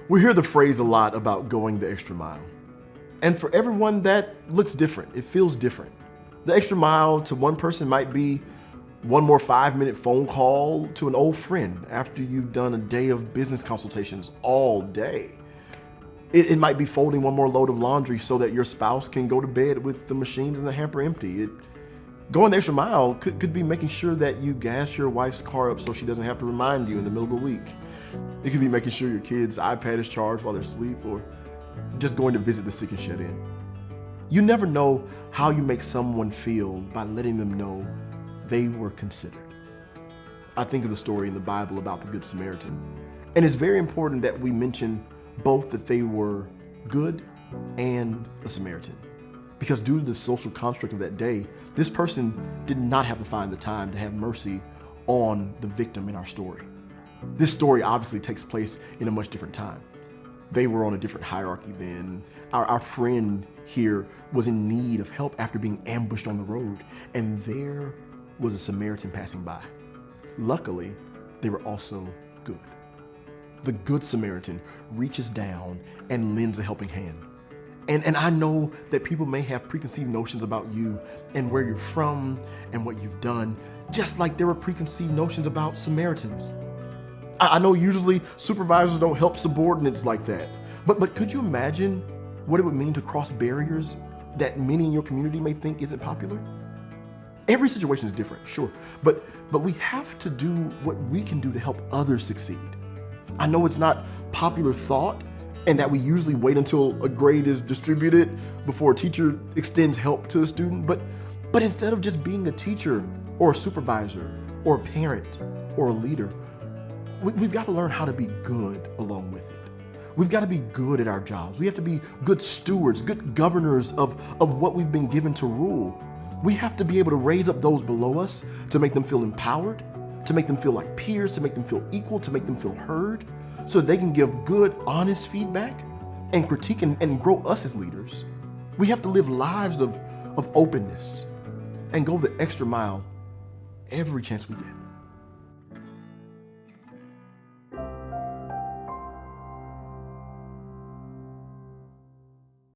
We hear the phrase a lot about going the extra mile. And for everyone, that looks different. It feels different. The extra mile to one person might be one more 5-minute phone call to an old friend after you've done a day of business consultations all day. It might be folding one more load of laundry so that your spouse can go to bed with the machines in the hamper empty. Going the extra mile could be making sure that you gas your wife's car up so she doesn't have to remind you in the middle of the week. It could be making sure your kid's iPad is charged while they're asleep, or just going to visit the sick and shut in. You never know how you make someone feel by letting them know they were considered. I think of the story in the Bible about the Good Samaritan. And it's very important that we mention both that they were good and a Samaritan. Because due to the social construct of that day, this person did not have to find the time to have mercy on the victim in our story. This story obviously takes place in a much different time. They were on a different hierarchy then. Our friend here was in need of help after being ambushed on the road, and there was a Samaritan passing by. Luckily, they were also good. The Good Samaritan reaches down and lends a helping hand. And I know that people may have preconceived notions about you and where you're from and what you've done, just like there were preconceived notions about Samaritans. I know usually supervisors don't help subordinates like that, but could you imagine what it would mean to cross barriers that many in your community may think isn't popular? Every situation is different, sure, but we have to do what we can do to help others succeed. I know it's not popular thought, and that we usually wait until a grade is distributed before a teacher extends help to a student, but instead of just being a teacher or a supervisor or a parent or a leader, we've got to learn how to be good along with it. We've got to be good at our jobs. We have to be good stewards, good governors of what we've been given to rule. We have to be able to raise up those below us to make them feel empowered, to make them feel like peers, to make them feel equal, to make them feel heard, so that they can give good, honest feedback and critique and grow us as leaders. We have to live lives of openness and go the extra mile every chance we get.